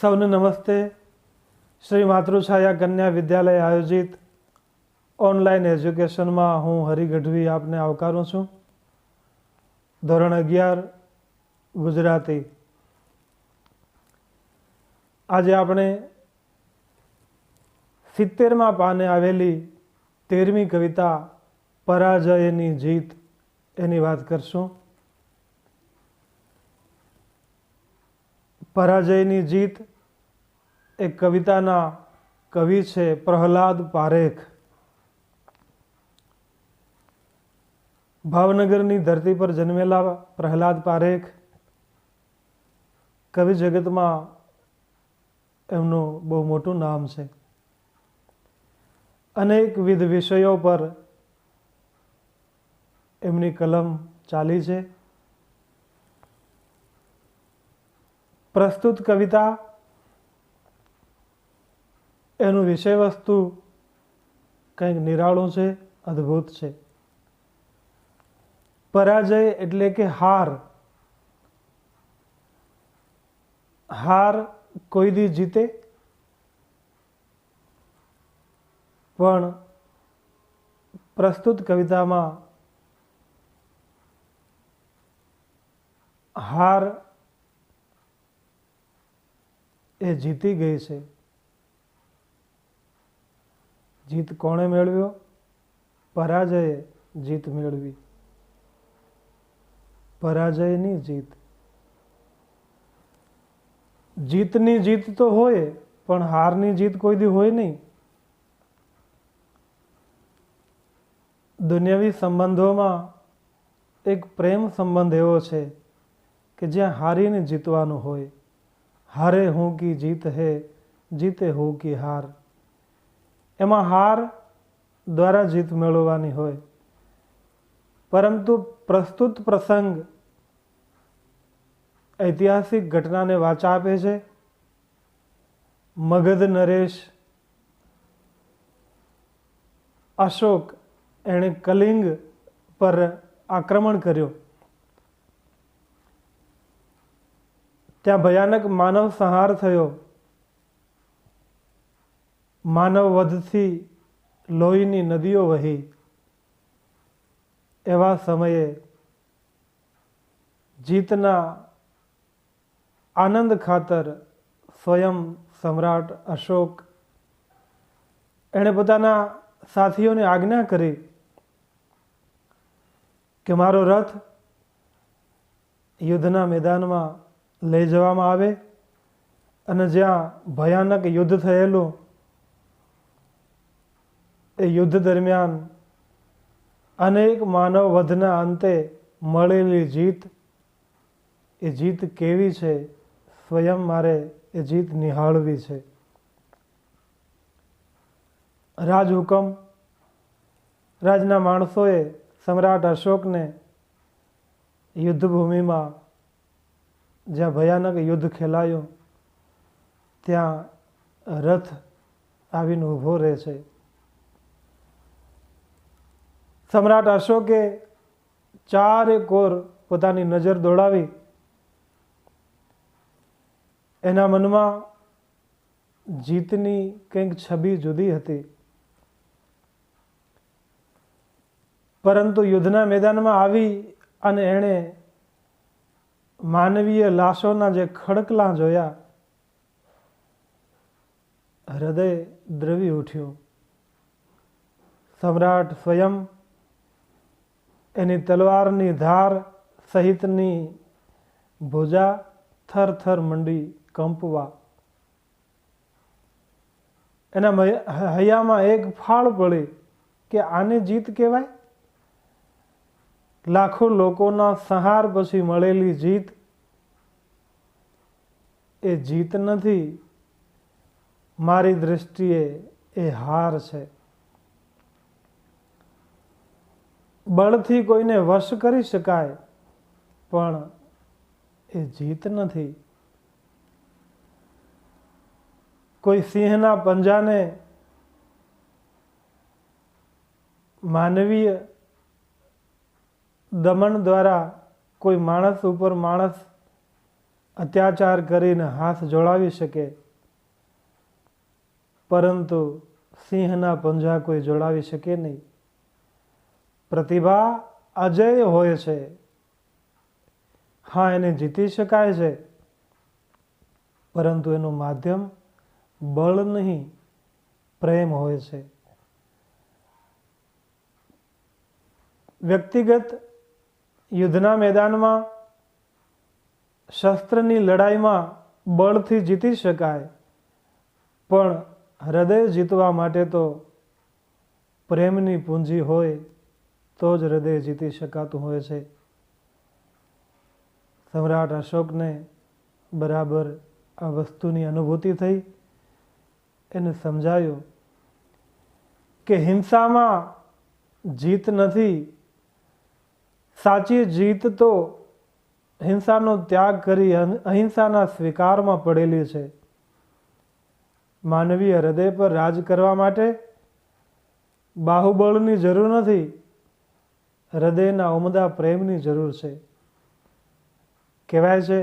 સૌને નમસ્તે। શ્રી માતૃછાયા કન્યા વિદ્યાલય આયોજિત ઓનલાઈન એજ્યુકેશનમાં હું હરિ ગઢવી આપને આવકારું છું। ધોરણ 11 ગુજરાતી। આજે આપણે 70મા પાને આવેલી 13મી કવિતા પરાજયની જીત એની વાત કરશું। પરાજયની જીત એ કવિતાના કવિ છે પ્રહલાદ પારેખ। ભાવનગરની ધરતી પર જન્મેલા પ્રહલાદ પારેખ કવિ જગતમાં એમનું બહુ મોટું નામ છે। અનેકવિધ વિષયો પર એમની કલમ ચાલી છે। પ્રસ્તુત કવિતા એનું વિષય વસ્તુ કંઈક નિરાળું છે, અદ્ભુત છે। પરાજય એટલે કે હાર। હાર કોઈ દી જીતે, પણ પ્રસ્તુત કવિતામાં હાર એ જીતી ગઈ છે। જીત કોણે મેળવ્યો? પરાજયે જીત મેળવી। પરાજયની જીત। જીતની જીત તો હોય, પણ હારની જીત કોઈ દી હોય નહીં। દુનિયાવી સંબંધોમાં એક પ્રેમ સંબંધ એવો છે કે જ્યાં હારીને જીતવાનું હોય। હારે હું કી જીત હે, જીતે હું કી હાર। એમાં હાર દ્વારા જીત મેળવવાની હોય। પરંતુ પ્રસ્તુત પ્રસંગ ઐતિહાસિક ઘટનાને વાચા આપે છે। મગધ નરેશ અશોક એણે કલિંગ પર આક્રમણ કર્યો। ત્યાં ભયાનક માનવ સંહાર થયો। માનવ વધથી લોહીની નદીઓ વહી। એવા સમયે જીતના આનંદ ખાતર સ્વયં સમ્રાટ અશોક એણે પોતાના સાથીઓને આજ્ઞા કરી કે મારો રથ યુદ્ધના મેદાનમાં લઈ જવામાં આવે અને જ્યાં ભયાનક યુદ્ધ થયેલું એ યુદ્ધ દરમિયાન અનેક માનવ વધના અંતે મળેલી જીત, એ જીત કેવી છે, સ્વયં મારે એ જીત નિહાળવી છે। રાજહુકમ રાજના માણસોએ સમ્રાટ અશોકને યુદ્ધભૂમિમાં જ્યાં ભયાનક યુદ્ધ ખેલાયું ત્યાં રથ આવીને ઊભો રહે છે। સમ્રાટ અશોકે ચારે કોર પોતાની નજર દોડાવી। એના મનમાં જીતની કંઈક છબી જુદી હતી, પરંતુ યુદ્ધના મેદાનમાં આવી અને એણે માનવીય લાશોના જે ખડકલા જોયા, હૃદય દ્રવી ઉઠ્યું। સમ્રાટ સ્વયં એની તલવારની ધાર સહિતની ભુજા થરથર મંડી કંપવા। એના હૈયામાં એક ફાળ પડી કે આને જીત કહેવાય? લાખો લોકોના સંહાર પછી મળેલી જીત એ જીત નથી, મારી દૃષ્ટિએ એ હાર છે। બળથી કોઈને વશ કરી શકાય, પણ એ જીત નથી। કોઈ સિંહના પંજાને માનવીય દમન દ્વારા કોઈ માણસ ઉપર માણસ અત્યાચાર કરીને હાથ જોડાવી શકે, પરંતુ સિંહના પંજા કોઈ જોડાવી શકે નહીં. પ્રતિભા અજેય હોય છે. હા, એને જીતી શકાય છે, પરંતુ એનું માધ્યમ બળ નહીં, પ્રેમ હોય છે. વ્યક્તિગત યુદ્ધના મેદાનમાં શસ્ત્રની લડાઈમાં બળથી જીતી શકાય, પણ હૃદય જીતવા માટે તો પ્રેમની પૂંજી હોય તો જ હૃદય જીતી શકાતું હોય છે. સમ્રાટ અશોકને બરાબર આ વસ્તુની અનુભૂતિ થઈ. એને સમજાયું કે હિંસામાં જીત નથી. સાચી જીત તો હિંસાનો ત્યાગ કરી અહિંસાના સ્વીકારમાં પડેલી છે. માનવીય હૃદય પર રાજ કરવા માટે બાહુબળની જરૂર નથી, હૃદયના ઉમદા પ્રેમની જરૂર છે. કહેવાય છે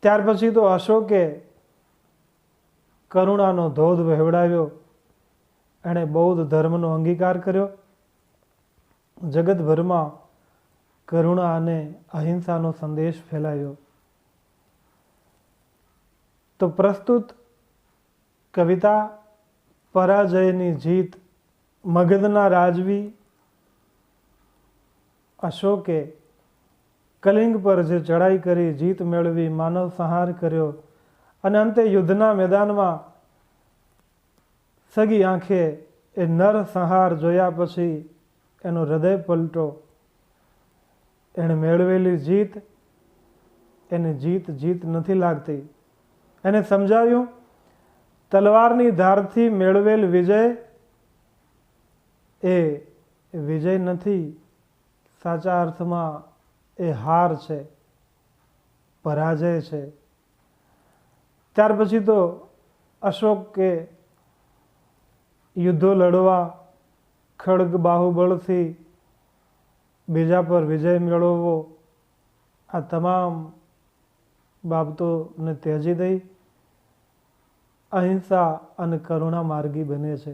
ત્યાર પછી તો અશોકે કરુણાનો ધોધ વહેવડાવ્યો. એણે બૌદ્ધ ધર્મનો અંગીકાર કર્યો. જગતભરમાં કરુણા અને અહિંસાનો સંદેશ ફેલાયો. તો પ્રસ્તુત કવિતા પરાજયની જીત. મગધના રાજવી અશોકે કલિંગ પર જે ચડાઈ કરી, જીત મેળવી, માનવ સંહાર કર્યો અને અંતે યુદ્ધના મેદાનમાં સગી આંખે એ નરસંહાર જોયા પછી એનો હૃદય પલટો. એણે મેળવેલી જીત, એને જીત નથી લાગતી. એને સમજાયું તલવારની ધારથી મેળવેલ વિજય એ વિજય નથી, સાચા અર્થમાં એ હાર છે, પરાજય છે. ત્યાર પછી તો અશોકે યુદ્ધો લડવા, ખડગ બાહુબળથી બીજા પર વિજય મેળવવો, આ તમામ બાબતોને ત્યજી દઈ અહિંસા અને કરુણા માર્ગી બને છે.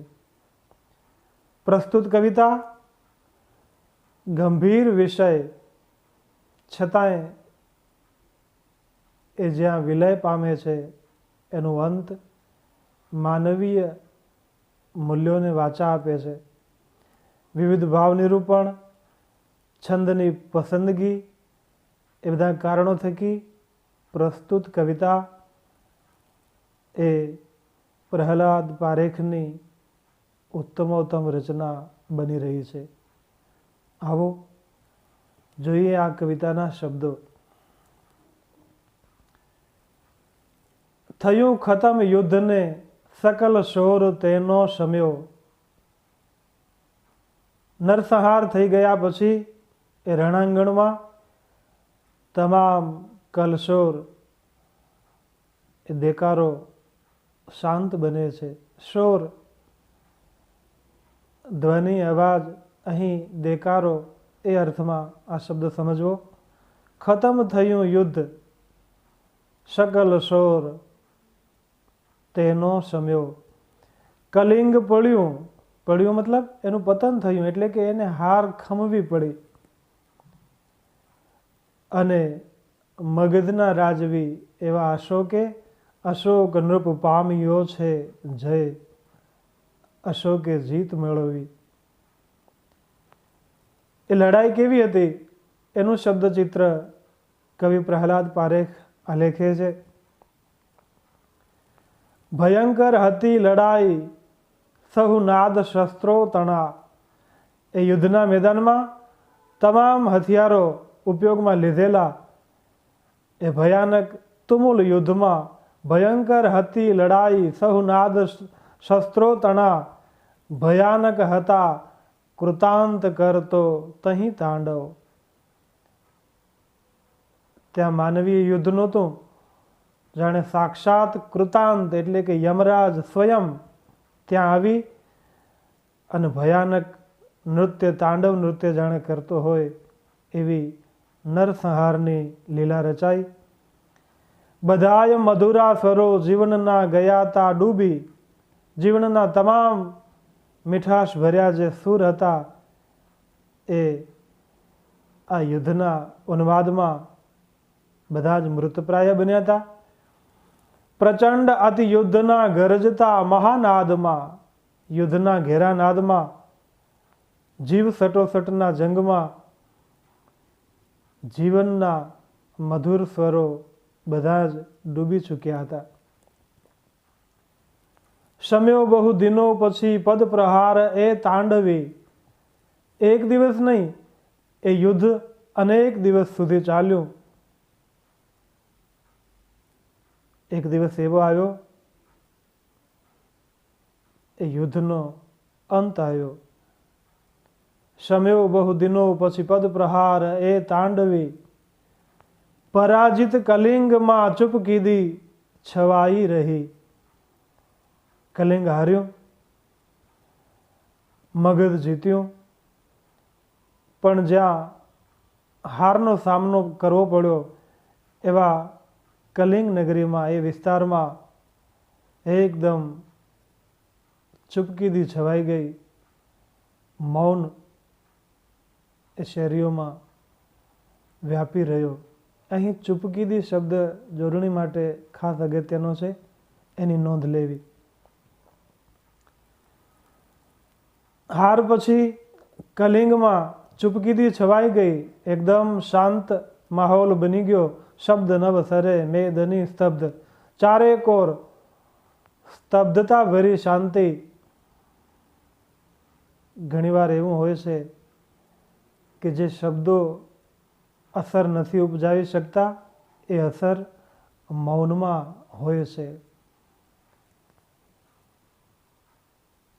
પ્રસ્તુત કવિતા ગંભીર વિષય છતાંય એ જ્યાં વિલય પામે છે એનો અંત માનવીય મૂલ્યોને વાચા આપે છે. વિવિધ ભાવ નિરૂપણ, છંદની પસંદગી, એ બધા કારણો થકી પ્રસ્તુત કવિતા એ પ્રહલાદ પારેખની ઉત્તમોત્તમ રચના બની રહી છે. આવો જોઈએ આ કવિતાના શબ્દો. થયું ખતમ યુદ્ધને સકલ શોર તેનો શમ્યો. નરસંહાર થઈ ગયા પછી એ રણાંગણમાં તમામ કલશોર, એ દેકારો શાંત બને છે. શોર ધ્વનિ, અવાજ, અહીં દેકારો એ અર્થમાં આ શબ્દ સમજવો. ખતમ થયું યુદ્ધ, સકલ શોર તેનો શમ્યો. કલિંગ પડ્યું, પડ્યું મતલબ એનું પતન થયું, એટલે કે એને હાર ખમવી પડી. અને મગધના રાજવી એવા અશોકે અશોક નૃપ પામ્યો છે જય. અશોકે જીત મેળવી. એ લડાઈ કેવી હતી એનું શબ્દચિત્ર કવિ પ્રહલાદ પારેખ આલેખે છે. ભયંકર હતી લડાઈ, સહુ નાદ શસ્ત્રો તણા. એ યુદ્ધના મેદાનમાં તમામ હથિયારો ઉપયોગમાં લીધેલા એ ભયાનક તુમુલ યુદ્ધમાં ભયંકર હતી લડાઈ, સહુ નાદ શસ્ત્રો તણા. ભયાનક હતા કૃતાંત કરતો તહીં તાંડવ. ત્યાં માનવીય યુદ્ધ નહોતું, જાણે સાક્ષાત કૃતાંત એટલે કે યમરાજ સ્વયં ત્યાં આવી અને ભયાનક નૃત્ય, તાંડવ નૃત્ય જાણે કરતો હોય એવી નરસંહારની લીલા રચાઈ. બધાય મધુરા સ્વરો જીવનના ગયા તા ડૂબી. જીવનના તમામ મીઠાશ ભર્યા જે સૂર હતા એ આ યુદ્ધના ઉન્માદમાં બધા જ મૃતપ્રાય બન્યા હતા. પ્રચંડ અતિ યુદ્ધના ગરજતા મહાનાદમાં, યુદ્ધના ઘેરા નાદમાં, જીવ સટોસટના જંગમાં જીવનના મધુર સ્વરો બધા જ ડૂબી ચૂક્યા હતા. શમ્યો બહુ દિનો પછી પદ પ્રહાર એ તાંડવી. એક દિવસ નહીં, એ યુદ્ધ અનેક દિવસ સુધી ચાલ્યું. એક દિવસ એવો આવ્યો, એ યુદ્ધનો અંત આવ્યો. શમ્યો બહુ દિનો પછી પદ પ્રહાર એ તાંડવી. પરાજિત કલિંગમાં ચૂપ કીધી છવાઈ રહી. કલિંગ હાર્યું, મગધ જીત્યું, પણ જ્યાં હારનો સામનો કરવો પડ્યો એવા કલિંગ નગરીમાં, એ વિસ્તારમાં એકદમ ચૂપકીદી છવાઈ ગઈ. મૌન એ શેરીઓમાં વ્યાપી રહ્યો. અહીં ચૂપકીદી શબ્દ જોડણી માટે ખાસ અગત્યનો છે, એની નોંધ લેવી. હાર પછી કલિંગમાં ચૂપકીદી છવાઈ ગઈ. એકદમ શાંત માહોલ બની ગયો. શબ્દ નવ સરે મેદની સ્તબ્ધ. ચારે કોર સ્તબ્ધતા ભરી શાંતિ. ઘણીવાર એવું હોય છે કે જે શબ્દો અસર નથી ઉપજાવી શકતા, એ અસર મૌનમાં હોય છે.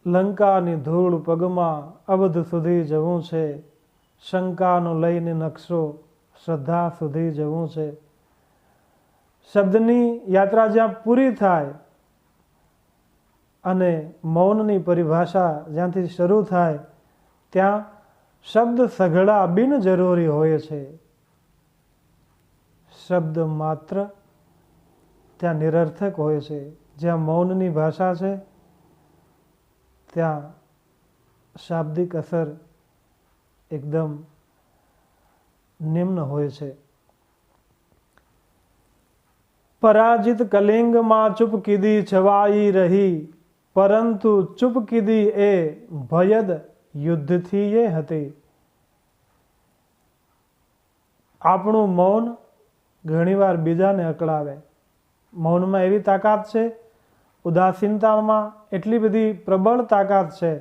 લંકાની ધૂળ પગમાં અવધ સુધી જવું છે. શંકાનો લઈને નકશો શ્રદ્ધા સુધી જવું છે. શબ્દની યાત્રા જ્યાં પૂરી થાય અને મૌનની પરિભાષા જ્યાંથી શરૂ થાય ત્યાં શબ્દ સઘળા બિનજરૂરી હોય છે. શબ્દ માત્ર ત્યાં નિરર્થક હોય છે. જ્યાં મૌનની ભાષા છે ત્યાં શાબ્દિક અસર એકદમ નિમ્ન હોય છે. પરાજિત કલિંગમાં ચૂપ કીધી છવાઈ રહી. પરંતુ ચૂપ કીધી એ ભયદ યુદ્ધથી એ હતી. આપણું મૌન ઘણીવાર બીજાને અકળાવે. મૌનમાં એવી તાકાત છે, ઉદાસીનતામાં એટલી બધી પ્રબળ તાકાત છે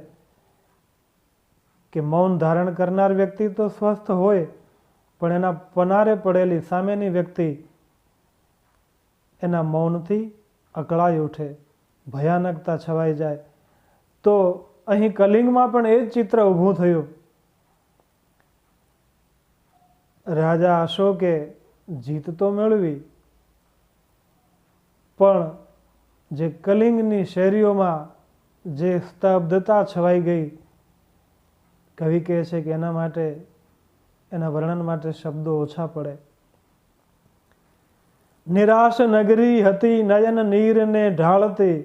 કે મૌન ધારણ કરનાર વ્યક્તિ તો સ્વસ્થ હોય, પણ એના પનારે પડેલી સામેની વ્યક્તિ એના મૌનથી અકળાઈ ઉઠે, ભયાનકતા છવાઈ જાય. તો અહીં કલિંગમાં પણ એ જ ચિત્ર ઊભું થયું. રાજા અશોકે જીત તો મેળવી, પણ જે કલિંગની શેરીઓમાં જે સ્તબ્ધતા છવાઈ ગઈ, કવિ કહે છે કે એના માટે, એના વર્ણન માટે શબ્દો ઓછા પડે. નિરાશ નગરી હતી નયન નીરને ઢાળતી.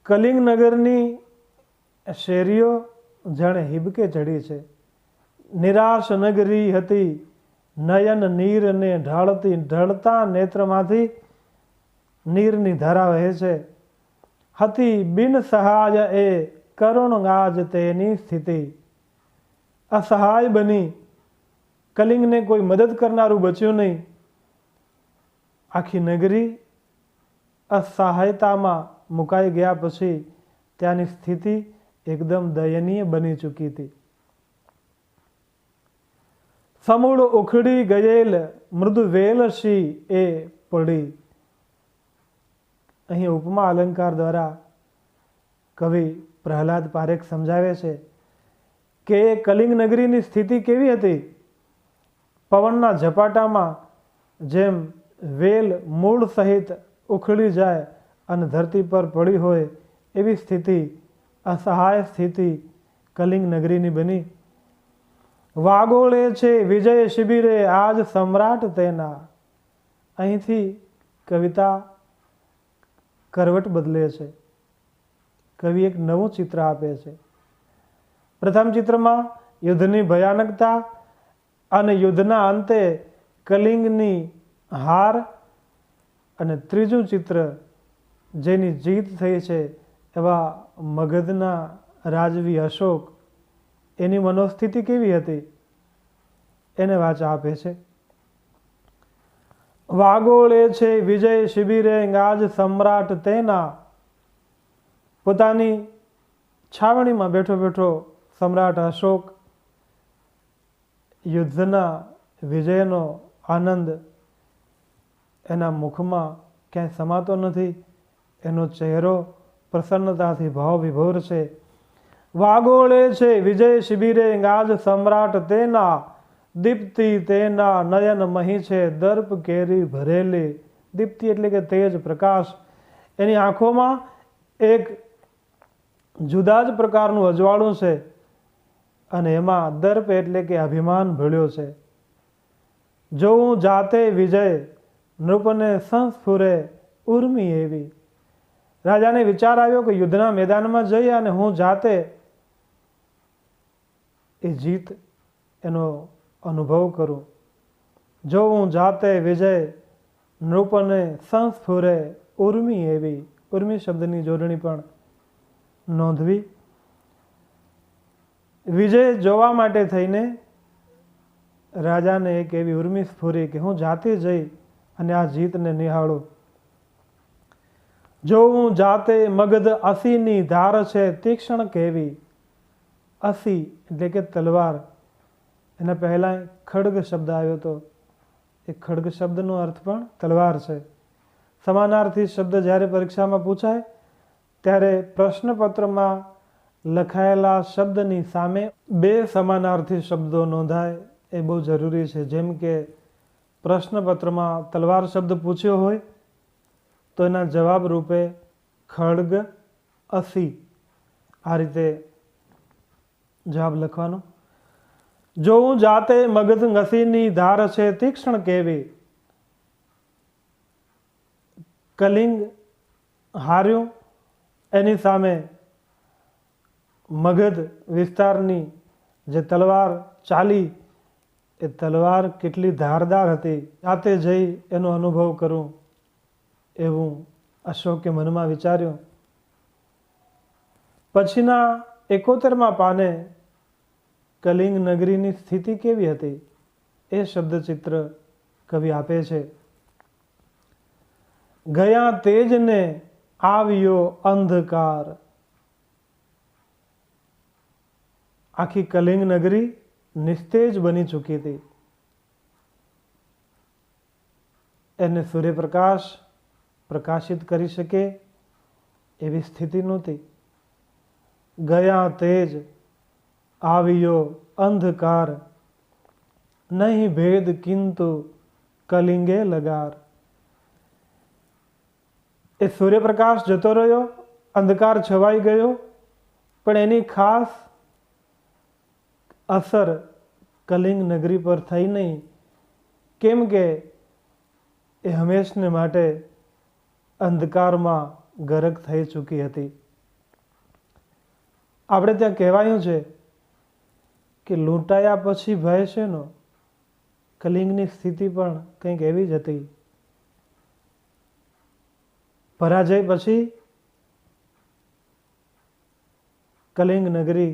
કલિંગ નગરની શેરીઓ જાણે હિબકે ચડી છે. નિરાશ નગરી હતી નયન નીરને ઢાળતી. ઢળતા નેત્રમાંથી નીરની ધારા વહે છે. હતી બિન સહાય એ કરુણ ગાજ તેની સ્થિતિ. અસહાય બની. કલિંગને કોઈ મદદ કરનારું બચ્યું નહીં. આખી નગરી અસહાયતામાં મુકાઈ ગયા પછી ત્યાંની સ્થિતિ એકદમ દયનીય બની ચૂકી હતી. સમૂળ ઉખડી ગયેલ મૃદુ વેલશી એ પડી. અહીં ઉપમા અલંકાર દ્વારા કવિ પ્રહલાદ પારેખ સમજાવે છે કે કલિંગ નગરીની સ્થિતિ કેવી હતી. પવનના ઝપાટામાં જેમ વેલ મૂળ સહિત ઉખડી જાય અને ધરતી પર પડી હોય, એવી સ્થિતિ, અસહાય સ્થિતિ કલિંગ નગરીની બની. વાગોળે છે વિજય શિબિરે આજ સમ્રાટ તેના. અહીંથી કવિતા કરવટ બદલે છે. કવિ એક નવું ચિત્ર આપે છે. પ્રથમ ચિત્રમાં યુદ્ધની ભયાનકતા અને યુદ્ધના અંતે કલિંગની હાર, અને ત્રીજું ચિત્ર જેની જીત થઈ છે એવા મગધના રાજવી અશોક, એની મનોસ્થિતિ કેવી હતી એને વાચા આપે છે. વાગોળે છે વિજય શિબિરે આજ સમ્રાટ તેના. પોતાની છાવણીમાં બેઠો બેઠો સમ્રાટ અશોક યુદ્ધના વિજયનો આનંદ એના મુખમાં ક્યાંય સમાતો નથી. એનો ચહેરો પ્રસન્નતાથી ભાવ વિભોર છે. વાગોળે છે વિજય શિબિરે આજ સમ્રાટ તેના. દીપ્તિ તેના નયન મહી છે દર્પ કેરી ભરેલી. દીપ્તિ એટલે કે તેજ, પ્રકાશ. એની આંખોમાં એક જુદા જ પ્રકારનું અજવાળું છે, અને એમાં દર્પ એટલે કે અભિમાન ભળ્યો છે. જોઉં જાતે વિજય નૃપને સંસ્ફુરે ઉર્મી એવી. રાજાને વિચાર આવ્યો કે યુદ્ધના મેદાનમાં જઈ અને હું જાતે એ જીત એનો અનુભવ કરું. જોઉં જાતે વિજય નૃપને સંસ્ફુરે ઉર્મી એવી. ઉર્મી શબ્દની જોડણી પણ નોંધવી. વિજય જોવા માટે થઈને રાજાને એક એવી ઉર્મી સ્ફુરી કે હું જાતે જઈ અને આ જીતને નિહાળું. જોઉં જાતે મગધ અસીની ધાર છે તીક્ષ્ણ કેવી. અસી એટલે કે તલવાર. એના પહેલાં ખડગ શબ્દ આવ્યો હતો. એ ખડગ શબ્દનો અર્થ પણ તલવાર છે. સમાનાર્થી શબ્દ જ્યારે પરીક્ષામાં પૂછાય ત્યારે પ્રશ્નપત્રમાં લખાયેલા શબ્દની સામે બે સમાનાર્થી શબ્દો નોંધાય એ બહુ જરૂરી છે. જેમ કે પ્રશ્નપત્રમાં તલવાર શબ્દ પૂછ્યો હોય તો એના જવાબ રૂપે ખડગ, અસી આ રીતે જવાબ લખવાનો. જોઉં જાતે મગધ ઘસીની ધાર છે તીક્ષ્ણ કેવી. કલિંગ હાર્યું, એની સામે મગધ વિસ્તારની જે તલવાર ચાલી એ તલવાર કેટલી ધારદાર હતી. જાતે જઈ એનો અનુભવ કરું એવું અશોકે મનમાં વિચાર્યું. પછીના 71મા પાને કલિંગ નગરીની સ્થિતિ કેવી હતી એ શબ્દચિત્ર કવિ આપે છે. ગયા તેજને આવ્યો અંધકાર. આખી કલિંગ નગરી નિસ્તેજ બની ચૂકી હતી. એને સૂર્યપ્રકાશ પ્રકાશિત કરી શકે એવી સ્થિતિ નહોતી. ગયા તેજ આવ્યો અંધકાર, નહીં ભેદ કિંતુ કલિંગે લગાર. એ સૂર્યપ્રકાશ જતો રહ્યો, અંધકાર છવાઈ ગયો, પણ એની ખાસ અસર કલિંગ નગરી પર થઈ નહીં. કેમ કે એ હંમેશને માટે અંધકારમાં ગરક થઈ ચૂકી હતી. આપણે ત્યાં કહેવાયું છે કે લૂંટાયા પછી ભય શેનો? કલિંગની સ્થિતિ પણ કંઈક એવી જ હતી. પરાજય પછી કલિંગ નગરી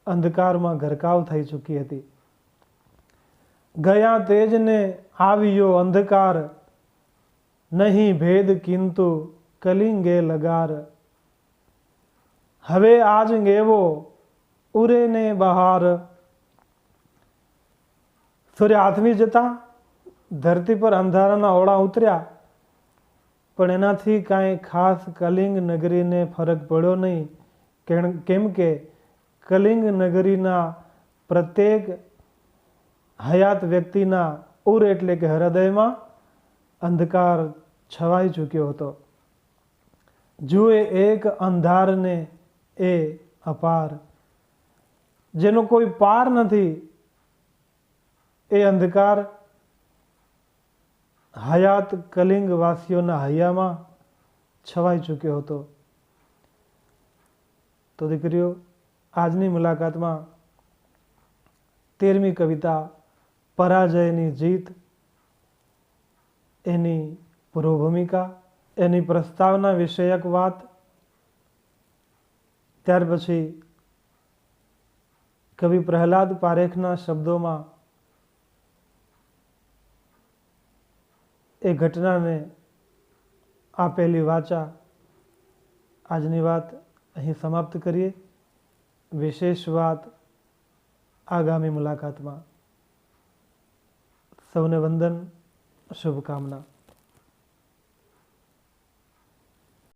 અંધકારમાં ગરકાવ થઈ ચૂકી હતી. ગયા તેજને આવ્યો અંધકાર, નહીં ભેદ કિંતુ કલિંગે લગાર. હવે આજ એવો ઉરે ને બહાર. સૂર્ય આથમી જતા ધરતી પર અંધારાના ઓળા ઉતર્યા, પણ એનાથી કાંઈ ખાસ કલિંગ નગરીને ફરક પડ્યો નહીં. કેમ કે કલિંગ નગરીના પ્રત્યેક હયાત વ્યક્તિના ઉર એટલે કે હૃદયમાં અંધકાર છવાઈ ચૂક્યો હતો. જુએ એક અંધારને એ અપાર. જેનો કોઈ પાર નથી એ અંધકાર હયાત કલિંગ વાસીઓના હૈયામાં છવાઈ ચૂક્યો હતો. તો દીકરીઓ, આજની મુલાકાતમાં 13મી કવિતા પરાજયની જીત, એની પૂર્વ ભૂમિકા, એની પ્રસ્તાવના વિષયક વાત, ત્યાર પછી કવિ પ્રહલાદ પારેખના શબ્દોમાં એ ઘટનાને આપેલી વાચા, આજની વાત અહીં સમાપ્ત કરીએ. વિશેષ વાત આગામી મુલાકાતમાં. સૌને વંદન, શુભકામના.